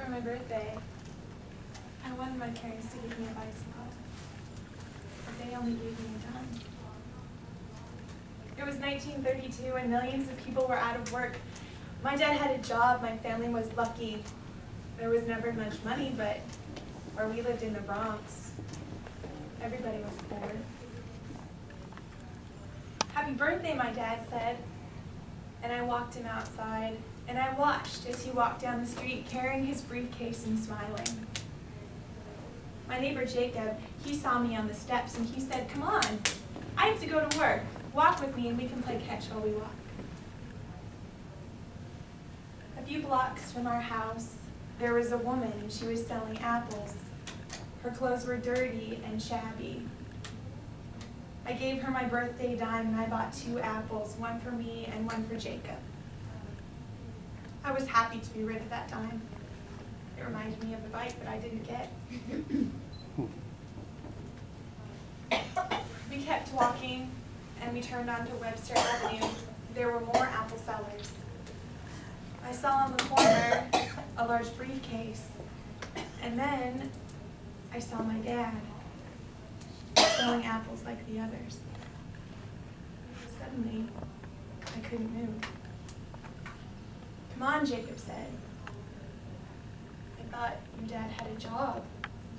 for my birthday, I wanted my parents to give me a bicycle, but they only gave me a dime. It was 1932 and millions of people were out of work. My dad had a job, my family was lucky. There was never much money, but where we lived in the Bronx, everybody was poor. Happy birthday, my dad said, and I walked him outside, and I watched as he walked down the street carrying his briefcase and smiling. My neighbor Jacob, he saw me on the steps and he said, "Come on, I have to go to work. Walk with me and we can play catch while we walk." A few blocks from our house, there was a woman and she was selling apples. Her clothes were dirty and shabby. I gave her my birthday dime and I bought 2 apples, one for me and one for Jacob. I was happy to be rid of that dime. It reminded me of the bike that I didn't get. We kept walking and we turned onto Webster Avenue. There were more apple sellers. I saw on the corner a large briefcase, and then I saw my dad selling apples like the others. Suddenly, I couldn't move. "Come on," Jacob said. "I thought your dad had a job,"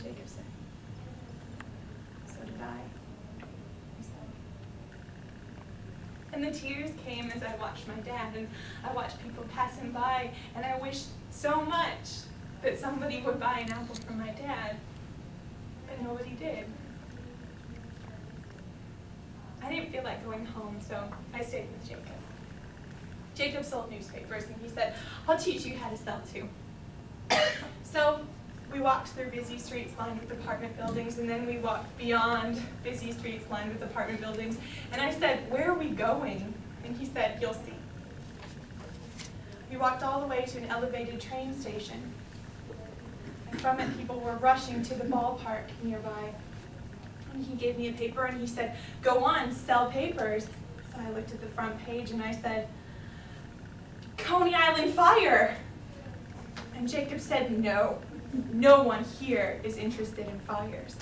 Jacob said. "So did I," said. And the tears came as I watched my dad, and I watched people pass him by, and I wished so much that somebody would buy an apple for my dad, but nobody did. I didn't feel like going home, so I stayed with Jacob. Jacob sold newspapers, and he said, "I'll teach you how to sell too." So we walked through busy streets lined with apartment buildings, and then we walked beyond busy streets lined with apartment buildings. And I said, "Where are we going?" And he said, "You'll see." We walked all the way to an elevated train station. And from it, people were rushing to the ballpark nearby. And he gave me a paper and he said, "Go on, sell papers." So I looked at the front page and I said, "Coney Island fire." And Jacob said, "No, no one here is interested in fires."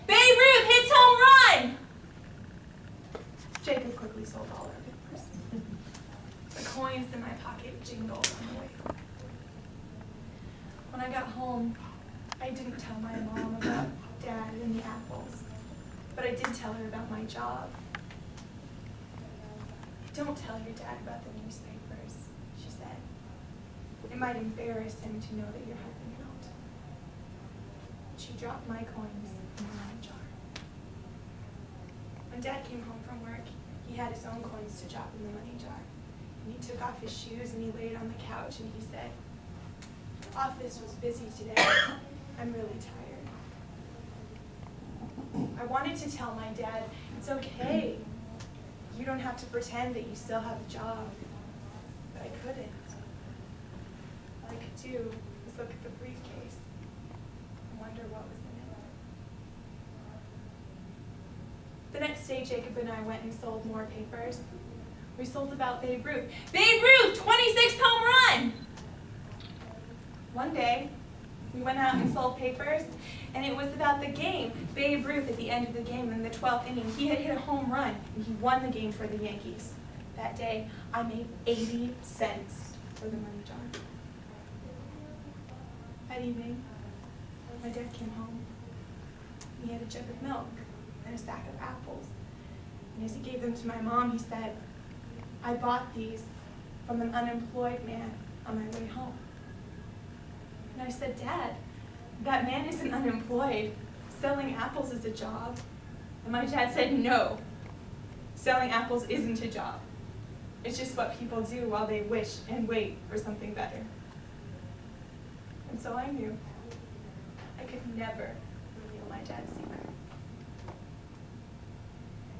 "Babe Ruth hits home run!" Jacob quickly sold all our papers. The coins in my pocket jingled on the way home. When I got home, I didn't tell my mom about Dad and the apples, but I did tell her about my job. "Don't tell your dad about the newspapers," she said. "It might embarrass him to know that you're helping out." She dropped my coins in the money jar. When Dad came home from work, he had his own coins to drop in the money jar. And he took off his shoes and he laid on the couch and he said, "The office was busy today. I'm really tired." I wanted to tell my dad, "It's okay. You don't have to pretend that you still have a job." But I couldn't. All I could do was look at the briefcase and wonder what was in it. The next day, Jacob and I went and sold more papers. We sold about Babe Ruth. "Babe Ruth, 26th home run!" One day, we went out and sold papers, and it was about the game. Babe Ruth, at the end of the game, in the 12th inning, he had hit a home run, and he won the game for the Yankees. That day, I made 80 cents for the money jar. That evening, my dad came home. He had a jug of milk and a sack of apples. And as he gave them to my mom, he said, "I bought these from an unemployed man on my way home." And I said, "Dad, that man isn't unemployed. Selling apples is a job." And my dad said, "No, selling apples isn't a job. It's just what people do while they wish and wait for something better." And so I knew I could never reveal my dad's secret.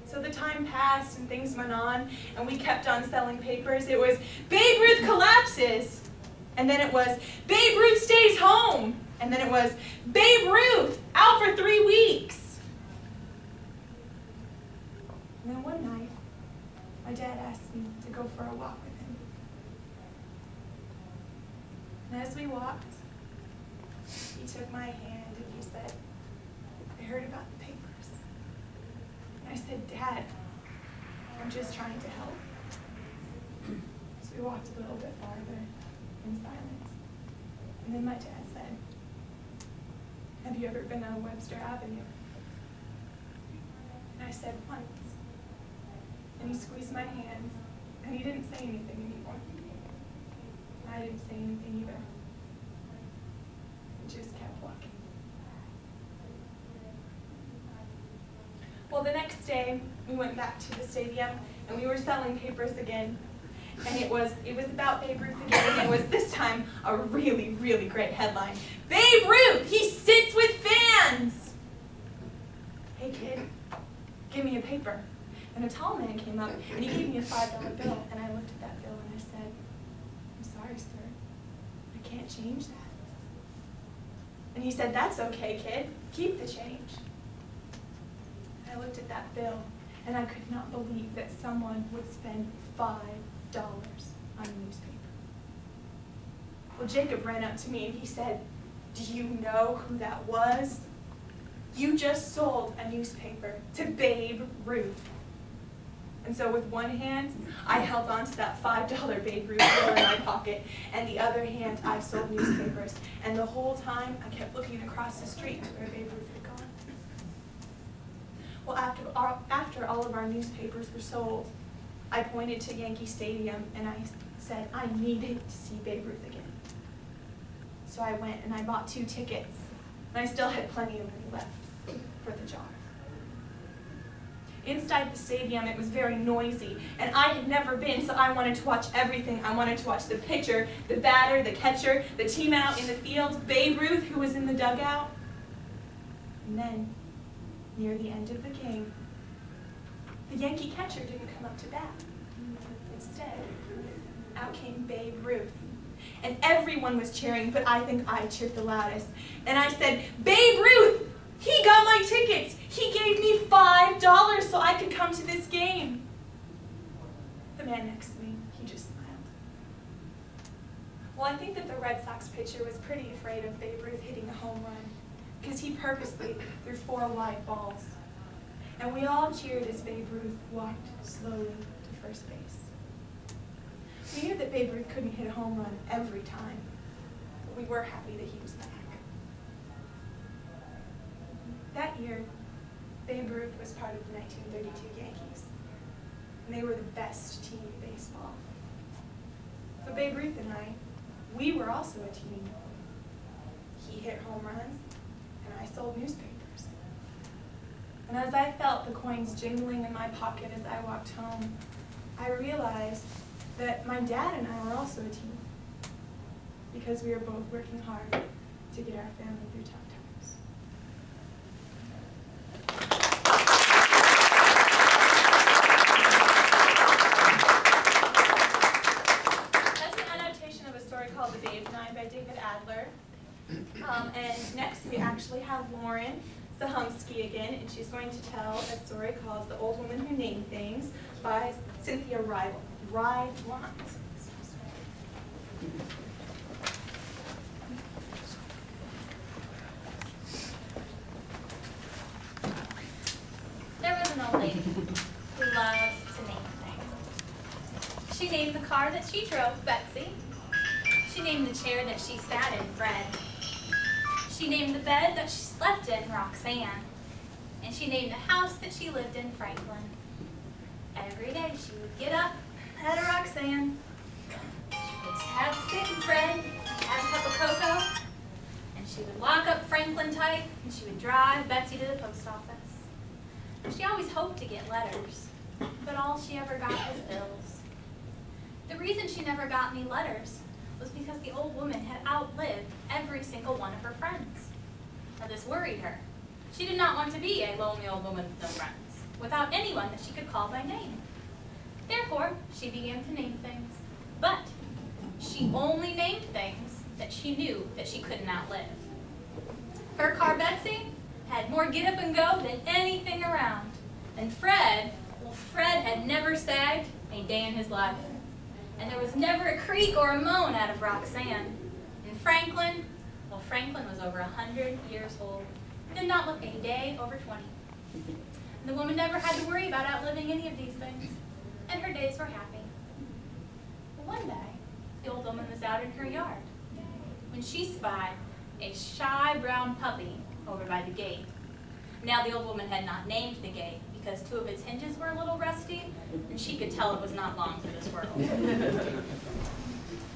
So the time passed and things went on, and we kept on selling papers. It was, "Babe Ruth collapses." And then it was, "Babe Ruth stays home." And then it was, "Babe Ruth out for 3 weeks." And then one night, my dad asked me to go for a walk with him. And as we walked, he took my hand and he said, I heard about the papers. And I said, Dad, I'm just trying to help. So we walked a little bit farther in silence. And then my dad said, have you ever been on Webster Avenue? And I said, once. And he squeezed my hand, and he didn't say anything anymore. And I didn't say anything either. We just kept walking. Well, the next day, we went back to the stadium, and we were selling papers again. And it was about Babe Ruth again, and it was this time a really, really great headline. Babe Ruth, he sits with fans! Hey kid, give me a paper. And a tall man came up, and he gave me a $5 bill, and I looked at that bill and I said, I'm sorry, sir, I can't change that. And he said, that's okay, kid, keep the change. And I looked at that bill, and I could not believe that someone would spend $5 on a newspaper. Well, Jacob ran up to me and he said, do you know who that was? You just sold a newspaper to Babe Ruth. And so with one hand, I held on to that $5 Babe Ruth bill in my pocket, and the other hand, I sold newspapers. And the whole time, I kept looking across the street to where Babe Ruth had gone. Well, after all of our newspapers were sold, I pointed to Yankee Stadium and I said I needed to see Babe Ruth again. So I went and I bought 2 tickets, and I still had plenty of money left for the job. Inside the stadium, it was very noisy, and I had never been, so I wanted to watch everything. I wanted to watch the pitcher, the batter, the catcher, the team out in the field, Babe Ruth, who was in the dugout. And then, near the end of the game, the Yankee catcher didn't come up to bat. Instead, out came Babe Ruth. And everyone was cheering, but I think I cheered the loudest. And I said, Babe Ruth! He got my tickets! He gave me $5 so I could come to this game. The man next to me, he just smiled. Well, I think that the Red Sox pitcher was pretty afraid of Babe Ruth hitting a home run, because he purposely threw 4 wide balls. And we all cheered as Babe Ruth walked slowly to first base. We knew that Babe Ruth couldn't hit a home run every time, but we were happy that he was back. That year, Babe Ruth was part of the 1932 Yankees, and they were the best team in baseball. But Babe Ruth and we were also a team. He hit home runs, and I sold newspapers. And as I felt the coins jingling in my pocket as I walked home, I realized that my dad and I were also a team, because we were both working hard to get our family through tough times. That's an adaptation of a story called The Babe and I by David Adler. And next we actually have Lauren Zahumsky again, and she's going to tell a story called The Old Woman Who Named Things by Cynthia Rydlant. There was an old lady who loved to name things. She named the car that she drove Betsy. She named the chair that she sat in Fred. She named the bed that she slept in Roxanne. And she named the house that she lived in Franklin. Every day she would get up, pet a Roxanne. She would have a sit in Fred, have a cup of cocoa, and she would lock up Franklin tight, and she would drive Betsy to the post office. She always hoped to get letters, but all she ever got was bills. The reason she never got any letters was because the old woman had outlived every single one of her friends. Now this worried her. She did not want to be a lonely old woman with no friends, without anyone that she could call by name. Therefore, she began to name things, but she only named things that she knew that she couldn't outlive. Her car, Betsy, had more get up and go than anything around. And Fred, well, Fred had never sagged a day in his life. And there was never a creak or a moan out of Roxanne. Franklin? Well, Franklin was over 100 years old and did not look a day over 20. The woman never had to worry about outliving any of these things, and her days were happy. One day, the old woman was out in her yard when she spied a shy brown puppy over by the gate. Now, the old woman had not named the gate because 2 of its hinges were a little rusty, and she could tell it was not long for this world.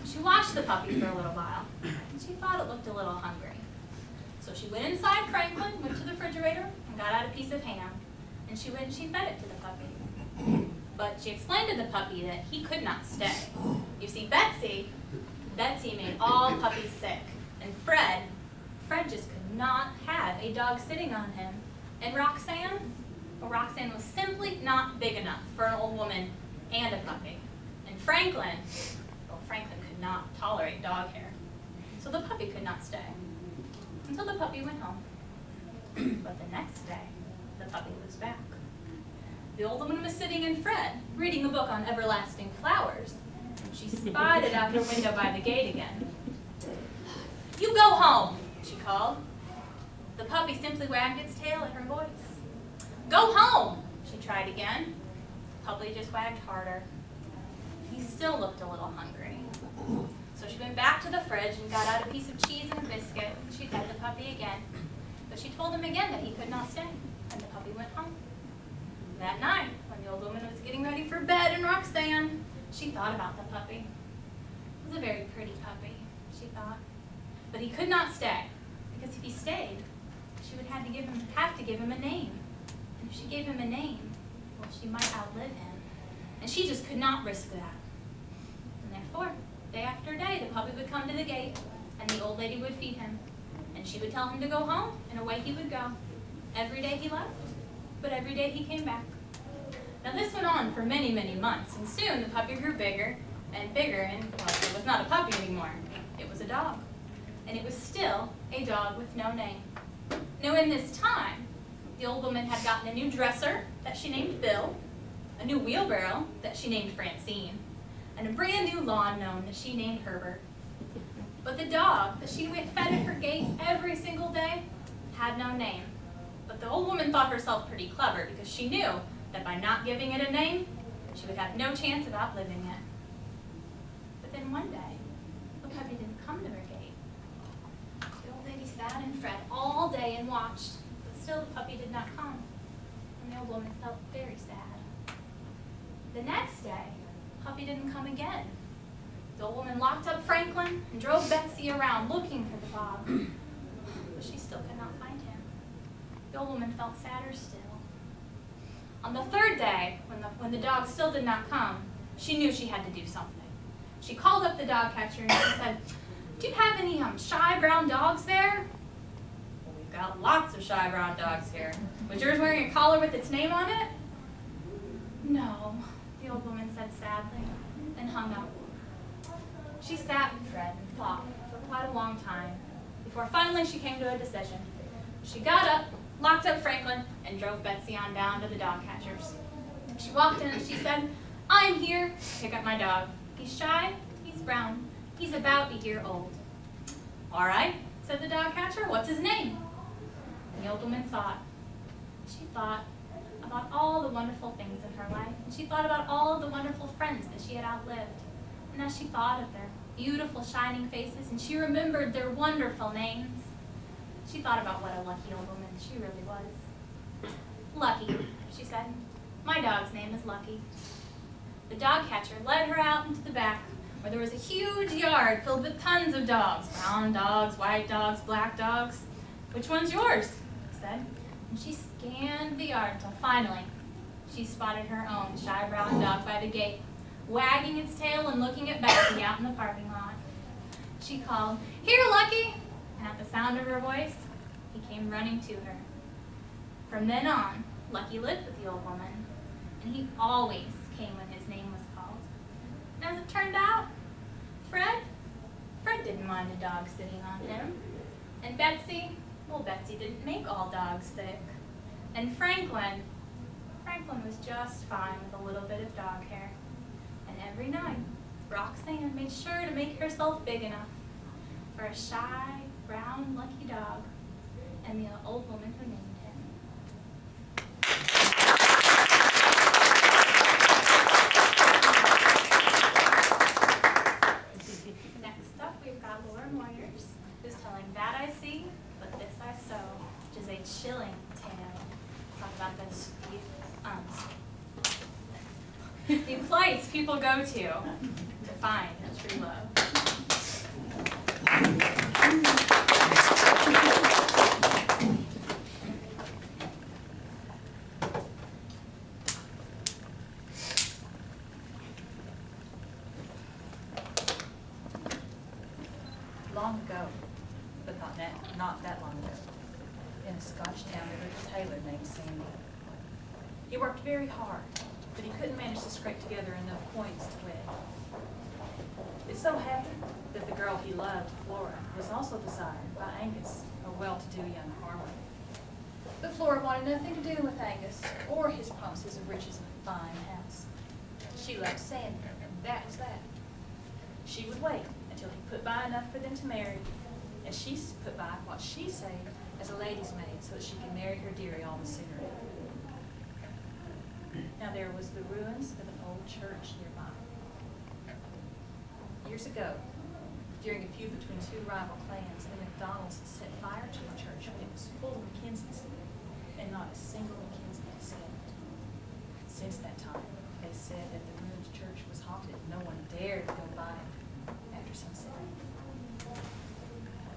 She watched the puppy for a little while, and she thought it looked a little hungry. So she went inside Franklin, went to the refrigerator, and got out a piece of ham, and she went and she fed it to the puppy. But she explained to the puppy that he could not stay. You see, Betsy made all puppies sick, and Fred just could not have a dog sitting on him. And Roxanne, well, Roxanne was simply not big enough for an old woman and a puppy. And Franklin could not tolerate dog hair, so the puppy could not stay until the puppy went home. But the next day, the puppy was back. The old woman was sitting in Fred, reading a book on everlasting flowers. She spied it out her window by the gate again. "You go home," she called. The puppy simply wagged its tail at her voice. "Go home," she tried again. The puppy just wagged harder. He still looked a little hungry. So she went back to the fridge and got out a piece of cheese and a biscuit. She fed the puppy again. But she told him again that he could not stay, and the puppy went home. That night, when the old woman was getting ready for bed in Roxanne, she thought about the puppy. It was a very pretty puppy, she thought. But he could not stay, because if he stayed, she would have to give him a name. And if she gave him a name, well, she might outlive him. And she just could not risk that. And therefore, day after day, the puppy would come to the gate, and the old lady would feed him. And she would tell him to go home, and away he would go. Every day he left, but every day he came back. Now this went on for many, many months, and soon the puppy grew bigger, and well, it was not a puppy anymore. It was a dog. And it was still a dog with no name. Now in this time, the old woman had gotten a new dresser that she named Bill, a new wheelbarrow that she named Francine, and a brand new lawn gnome that she named Herbert. But the dog that she fed at her gate every single day had no name. But the old woman thought herself pretty clever because she knew that by not giving it a name, she would have no chance of outliving it. But then one day, the puppy didn't come to her gate. The old lady sat and fret all day and watched, but still the puppy did not come. And the old woman felt very sad. The next day, the puppy didn't come again. The old woman locked up Franklin and drove Betsy around looking for the dog, but she still could not find him. The old woman felt sadder still. On the third day, when the dog still did not come, she knew she had to do something. She called up the dog catcher and she said, "Do you have any shy brown dogs there?" "Well, we've got lots of shy brown dogs here. Was yours wearing a collar with its name on it?" "No," the old woman said sadly, and hung up. She sat and fret and thought for quite a long time before finally she came to a decision. She got up, locked up Franklin, and drove Betsy on down to the dog catcher's. She walked in and she said, "I'm here to pick up my dog. He's shy, he's brown, he's about a year old." "All right," said the dog catcher, "what's his name?" And the old woman thought. She thought about all the wonderful things in her life, and she thought about all of the wonderful friends that she had outlived. And as she thought of their beautiful shining faces and she remembered their wonderful names, she thought about what a lucky old woman she really was. "Lucky," she said. "My dog's name is Lucky." The dog catcher led her out into the back where there was a huge yard filled with tons of dogs, brown dogs, white dogs, black dogs. "Which one's yours?" he said. And she scanned the yard until finally she spotted her own shy brown dog by the gate, wagging its tail and looking at Betsy out in the parking lot. She called, "Here, Lucky!" And at the sound of her voice, he came running to her. From then on, Lucky lived with the old woman, and he always came when his name was called. And as it turned out, Fred didn't mind a dog sitting on him. And Betsy didn't make all dogs sick. And Franklin was just fine with a little bit of dog hair. And every night, Roxanne made sure to make herself big enough for a shy, brown, lucky dog, and the old woman who named him. Next up, we've got Laura Moyers, who's telling That I See, But This I Sow, which is a chilling tale. Talk about those few the place people go to find true love. Long ago, but not that long ago, in a Scotch town there lived a tailor named Sandy. He worked very hard, but he couldn't manage to scrape together enough coins to wed. It so happened that the girl he loved, Flora, was also desired by Angus, a well-to-do young farmer. But Flora wanted nothing to do with Angus or his promises of riches and a fine house. She loved Sandy, and that was that. She would wait until he put by enough for them to marry, and she put by what she saved as a lady's maid so that she could marry her dearie all the sooner. Now there was the ruins of an old church nearby. Years ago, during a feud between two rival clans, the McDonalds set fire to the church when it was full of Mackenzies, and not a single Mackenzie escaped. Since that time, they said that the ruined church was haunted and no one dared go by it after sunset.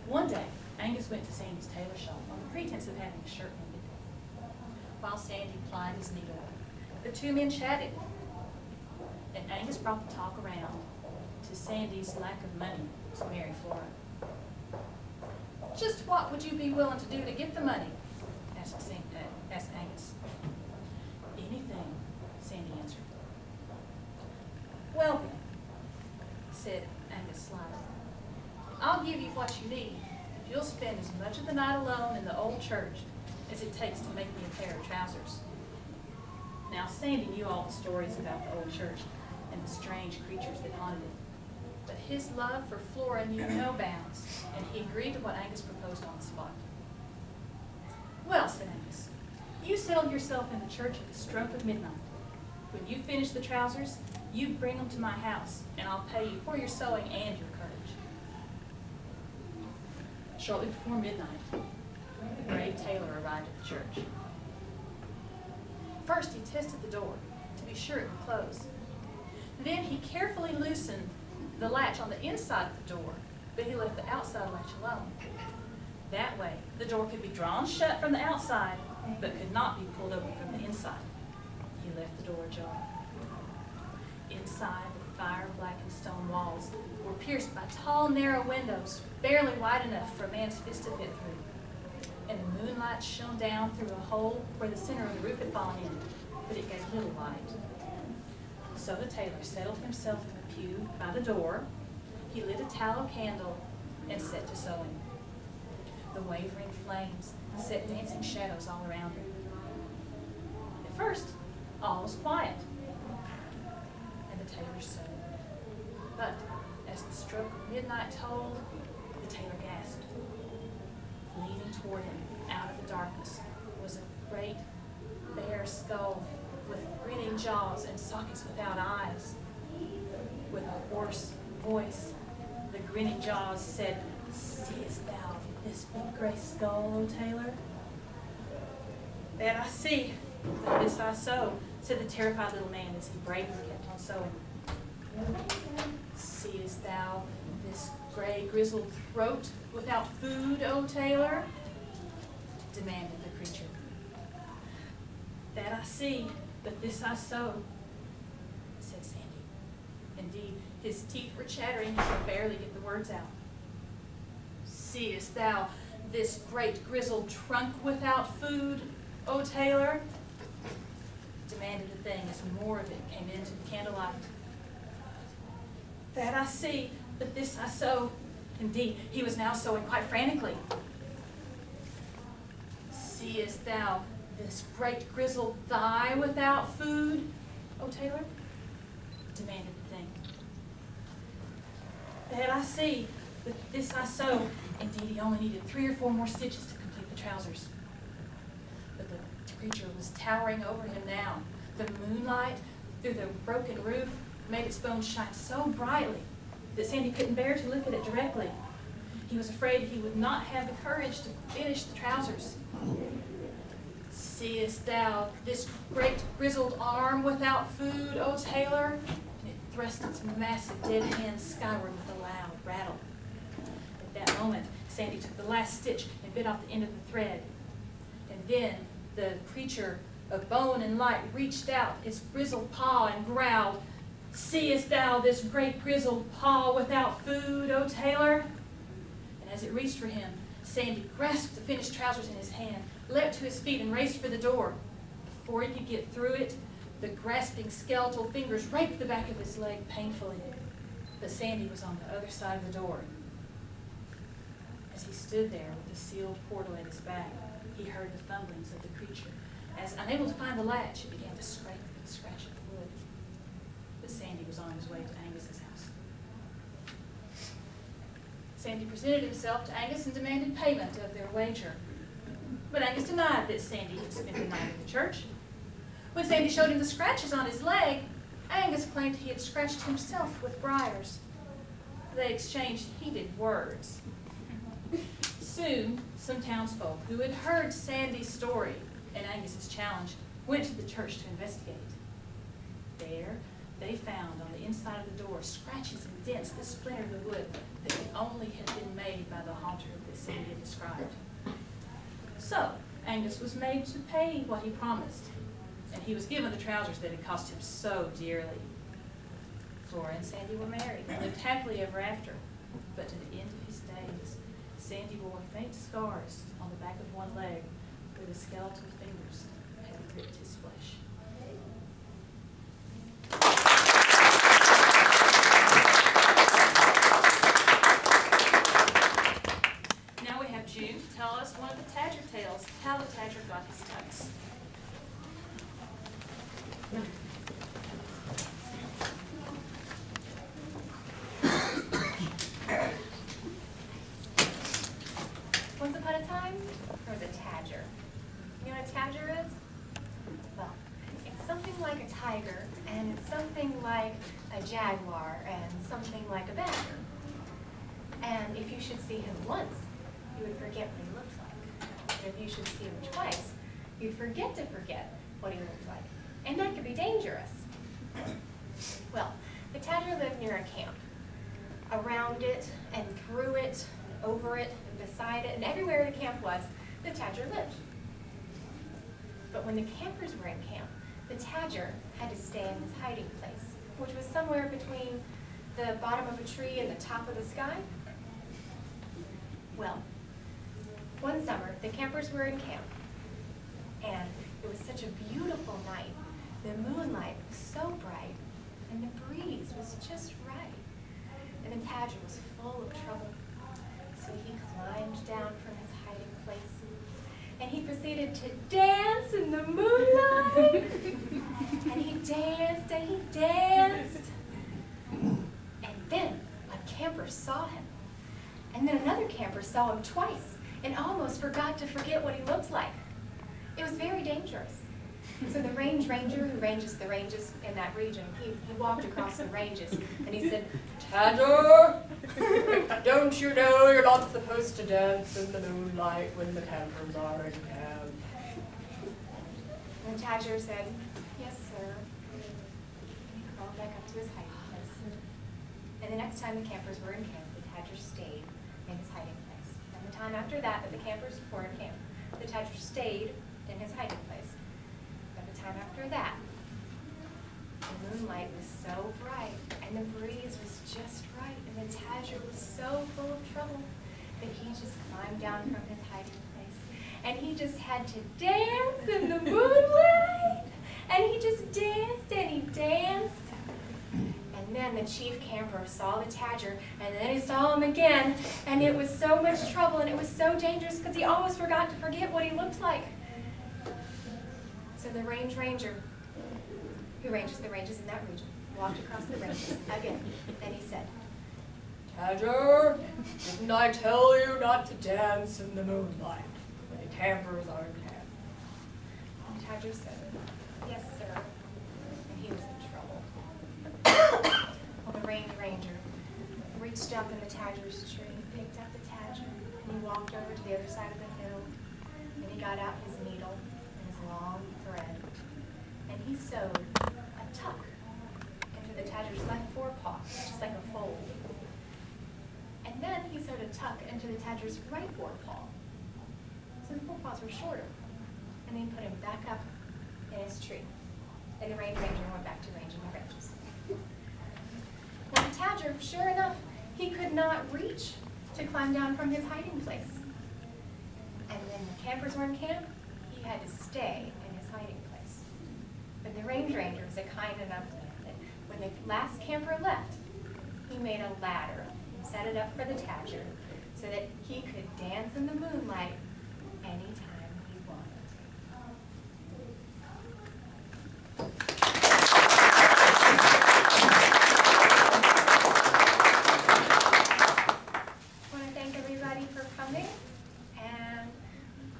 One day, Angus went to Sandy's tailor shop on the pretense of having a shirt mended. While Sandy plied his needle, the two men chatted, and Angus brought the talk around to Sandy's lack of money to marry Flora. "Just what would you be willing to do to get the money?" asked Angus. "Anything," Sandy answered. "Well then," said Angus slyly, "I'll give you what you need if you'll spend as much of the night alone in the old church as it takes to make me a pair of trousers." Now, Sandy knew all the stories about the old church and the strange creatures that haunted it. But his love for Flora knew no bounds, and he agreed to what Angus proposed on the spot. "Well," said Angus, "you settle yourself in the church at the stroke of midnight. When you finish the trousers, you bring them to my house, and I'll pay you for your sewing and your courage." Shortly before midnight, the brave tailor arrived at the church. First, he tested the door to be sure it would close. Then he carefully loosened the latch on the inside of the door, but he left the outside latch alone. That way, the door could be drawn shut from the outside, but could not be pulled open from the inside. He left the door ajar. Inside, the fire-blackened stone walls were pierced by tall, narrow windows, barely wide enough for a man's fist to fit through. And the moonlight shone down through a hole where the center of the roof had fallen in, but it gave little light. So the tailor settled himself in the pew by the door. He lit a tallow candle and set to sewing. The wavering flames set dancing shadows all around him. At first, all was quiet, and the tailor sewed. But as the stroke of midnight tolled, the tailor gasped. Leaning toward him out of the darkness was a great bare skull with grinning jaws and sockets without eyes. With a hoarse voice, the grinning jaws said, "Seest thou this big grey skull, O tailor?" "That I see, but this I sew," said the terrified little man as he bravely kept on sewing. "Seest thou this grey grizzled throat without food, O tailor?" demanded the creature. "That I see, but this I sew," said Sandy. Indeed, his teeth were chattering, he could barely get the words out. "Seest thou this great grizzled trunk without food, O tailor?" demanded the thing as more of it came into the candlelight. "That I see, but this I sew." Indeed, he was now sewing quite frantically. "Seest thou this great grizzled thigh without food, O tailor?" demanded the thing. "That I see, With this I sew. Indeed, he only needed 3 or 4 more stitches to complete the trousers. But the creature was towering over him now. The moonlight through the broken roof made its bones shine so brightly that Sandy couldn't bear to look at it directly. He was afraid he would not have the courage to finish the trousers. "Seest thou this great grizzled arm without food, O tailor?" And it thrust its massive dead hand skyward with a loud rattle. At that moment, Sandy took the last stitch and bit off the end of the thread. And then the creature of bone and light reached out its grizzled paw and growled, "Seest thou this great grizzled paw without food, O tailor?" And as it reached for him, Sandy grasped the finished trousers in his hand, leapt to his feet, and raced for the door. Before he could get through it, the grasping skeletal fingers raked the back of his leg painfully. But Sandy was on the other side of the door. As he stood there with the sealed portal at his back, he heard the fumblings of the creature. As, unable to find the latch, it began to scrape and scratch at the wood. But Sandy was on his way to Angus's house. Sandy presented himself to Angus and demanded payment of their wager. But Angus denied that Sandy had spent the night in the church. When Sandy showed him the scratches on his leg, Angus claimed he had scratched himself with briars. They exchanged heated words. Soon, some townsfolk who had heard Sandy's story and Angus's challenge went to the church to investigate. There, they found on the inside of the door scratches and dents that splintered the wood that could only have been made by the haunter that Sandy had described. So, Angus was made to pay what he promised, and he was given the trousers that had cost him so dearly. Flora and Sandy were married and lived happily ever after, but to the end of his days, Sandy wore faint scars on the back of one leg where the skeletal fingers had ripped his flesh. Now we have June to tell us one of the Tadger tales, how the Tadger got his tucks. Once upon a time, there was a Tadger. You know what a Tadger is? Well, it's something like a tiger, and it's something like a jaguar, and something like a badger. And if you should see him once, you would forget what he looked like. But if you should see him twice, you'd forget to forget what he looked like. And that could be dangerous. Well, the Tadger lived near a camp. Around it, and through it, and over it, and beside it, and everywhere the camp was, the Tadger lived. But when the campers were in camp, the Tadger had to stay in his hiding place, which was somewhere between the bottom of a tree and the top of the sky. Well, one summer, the campers were in camp, and it was such a beautiful night. The moonlight was so bright, and the breeze was just right. And the Tadger was full of trouble. So he climbed down from his hiding place, and he proceeded to dance in the moonlight. And he danced, and he danced. And then a camper saw him. And then another camper saw him twice, and almost forgot to forget what he looked like. It was very dangerous. So the range ranger who ranges the ranges in that region, he walked across the ranges, and he said, "Tadger, don't you know you're not supposed to dance in the moonlight when the campers are in camp?" And the Tadger said, "Yes, sir." And he crawled back up to his hiding place. And the next time the campers were in camp, the Tadger stayed in his hiding place. And the time after that the campers were in camp, the Tadger stayed in his hiding place. Time after that, the moonlight was so bright, and the breeze was just right, and the Tadger was so full of trouble that he just climbed down from his hiding place, and he just had to dance in the moonlight, and he just danced, and he danced. And then the chief camper saw the Tadger, and then he saw him again, and it was so much trouble, and it was so dangerous because he almost forgot to forget what he looked like. So the range ranger, who ranges the ranges in that region, walked across the ranges again, and he said, "Tadger, Didn't I tell you not to dance in the moonlight when the campers are in camp? And the Tadger said, yes, sir. And he was in trouble. Well, the Range Ranger reached up in the Tadger's tree, picked up the Tadger, and he walked over to the other side of the hill, and he got out his needle and his long thread, and he sewed a tuck into the Tadger's left forepaw, just like a fold. And then he sewed a tuck into the Tadger's right forepaw, so the forepaws were shorter. And then he put him back up in his tree. And the Range Ranger went back to ranging the branches. Well, the Tadger, sure enough, he could not reach to climb down from his hiding place. And when the campers were in camp, he had to stay in his hiding place. But the Range Ranger was kind enough that when the last camper left, he made a ladder and set it up for the Tadger so that he could dance in the moonlight anytime he wanted. I want to thank everybody for coming, and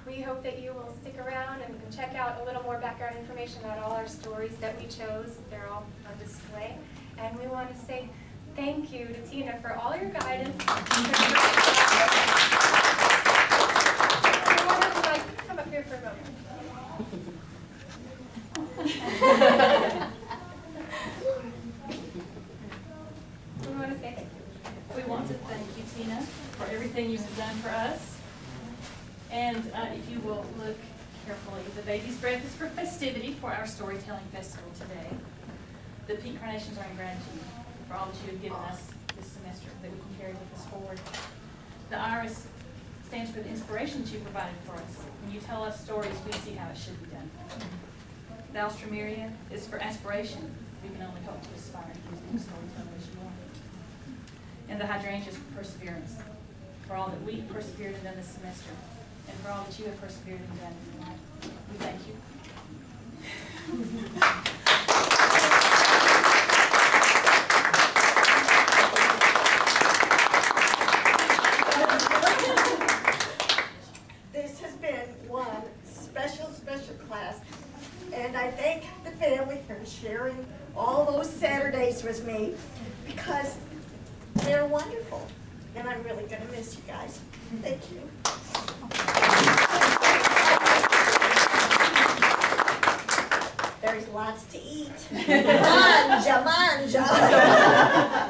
we hope that you will stick around and check out a little more background information about all our stories that we chose. They're all on display. And we want to say thank you to Tina for all your guidance. Come up here for a moment. We want to say thank you. We want to thank you, Tina, for everything you have done for us. And if you will look carefully, the baby's breath is for festivity for our storytelling festival today. The pink carnations are in gratitude for all that you have given us this semester that we can carry with us forward. The iris stands for the inspiration that you provided for us. When you tell us stories, we see how it should be done. The alstroemeria is for aspiration. We can only hope to aspire to use storytelling as you want. And the hydrangea is for perseverance, for all that we persevered and done this semester, and for all that you have persevered and done in your life. We thank you. This has been one special class, and I thank the family for sharing all those Saturdays with me, because they're wonderful, and I'm really going to miss you guys. Thank you. There's lots to eat. Manja, manja.